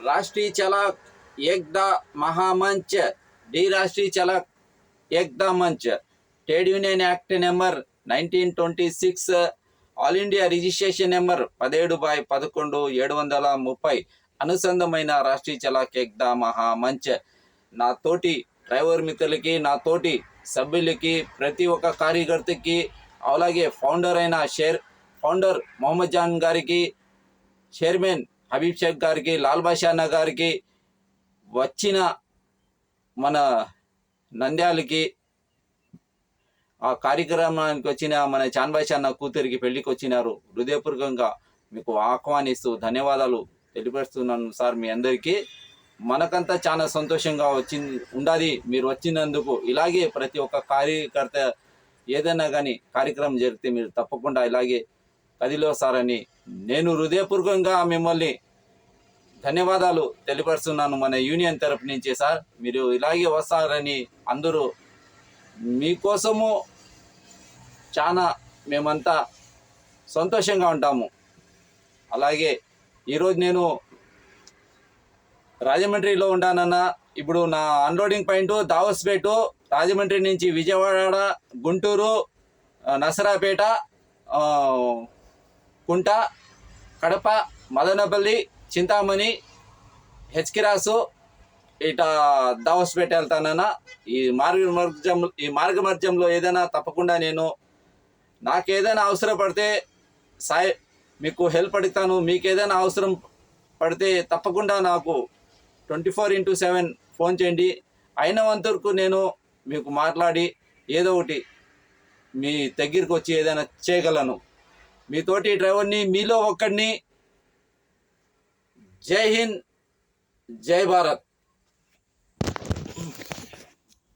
राष्ट्रीय चलक एकदा महामंच डी राष्ट्रीय Chalak Ekta Manch trade union act number 1926 all India registration number 17/11/730 అనుసంధమైన రాష్ట్రీయ చలాక్ ఎక్దా మహామంచ్ నా తోటి డ్రైవర్ మిత్రులకి, నా తోటి సభ్యులకి, ప్రతి ఒక్క కార్యకర్తకి, అలాగే ఫౌండర్ మొహమ్మద్ జాన్ గారికి, చైర్మన్ హబీబ్ షేక్ గారికి, లాల్ బాషా అన్న గారికి, వచ్చిన మన నంద్యాలకి ఆ కార్యక్రమానికి వచ్చిన మన చాన్బాషా అన్న కూతురికి పెళ్లికి వచ్చినారు. హృదయపూర్వకంగా మీకు ఆహ్వానిస్తూ ధన్యవాదాలు తెలియపరుస్తున్నాను సార్. మీ అందరికీ మనకంతా చాలా సంతోషంగా ఉండాలి మీరు వచ్చినందుకు. ఇలాగే ప్రతి ఒక్క కార్యకర్త ఏదైనా కానీ కార్యక్రమం జరిగితే మీరు తప్పకుండా ఇలాగే కదిలో సార్ అని నేను హృదయపూర్వకంగా మిమ్మల్ని ధన్యవాదాలు తెలియపరుస్తున్నాను మన యూనియన్ తరపు నుంచి. సార్ మీరు ఇలాగే వస్తారని అందరూ మీకోసము చాలా మేమంతా సంతోషంగా ఉంటాము. అలాగే ఈరోజు నేను రాజమండ్రిలో ఉంటానన్న. ఇప్పుడు నా అన్లోడింగ్ పాయింట్ దావస్పేట, రాజమండ్రి నుంచి విజయవాడ, గుంటూరు, నసరాపేట, కుంట, కడప, మదనపల్లి, చింతామణి, హెచ్కిరాసు ఇట దావస్పేట వెళ్తానన్న. ఈ మార్గమధ్యంలో ఏదైనా తప్పకుండా నేను నాకు ఏదైనా అవసరం పడితే మీకు హెల్ప్ అడుగుతాను. మీకు ఏదైనా అవసరం పడితే తప్పకుండా నాకు 24/7 ఫోన్ చేయండి. అయినంత వరకు నేను మీకు మాట్లాడి ఏదో ఒకటి మీ దగ్గరికి వచ్చి ఏదైనా చేయగలను. మీతోటి డ్రైవర్ని, మీలో ఒక్కడిని. జై హింద్, జై భారత్.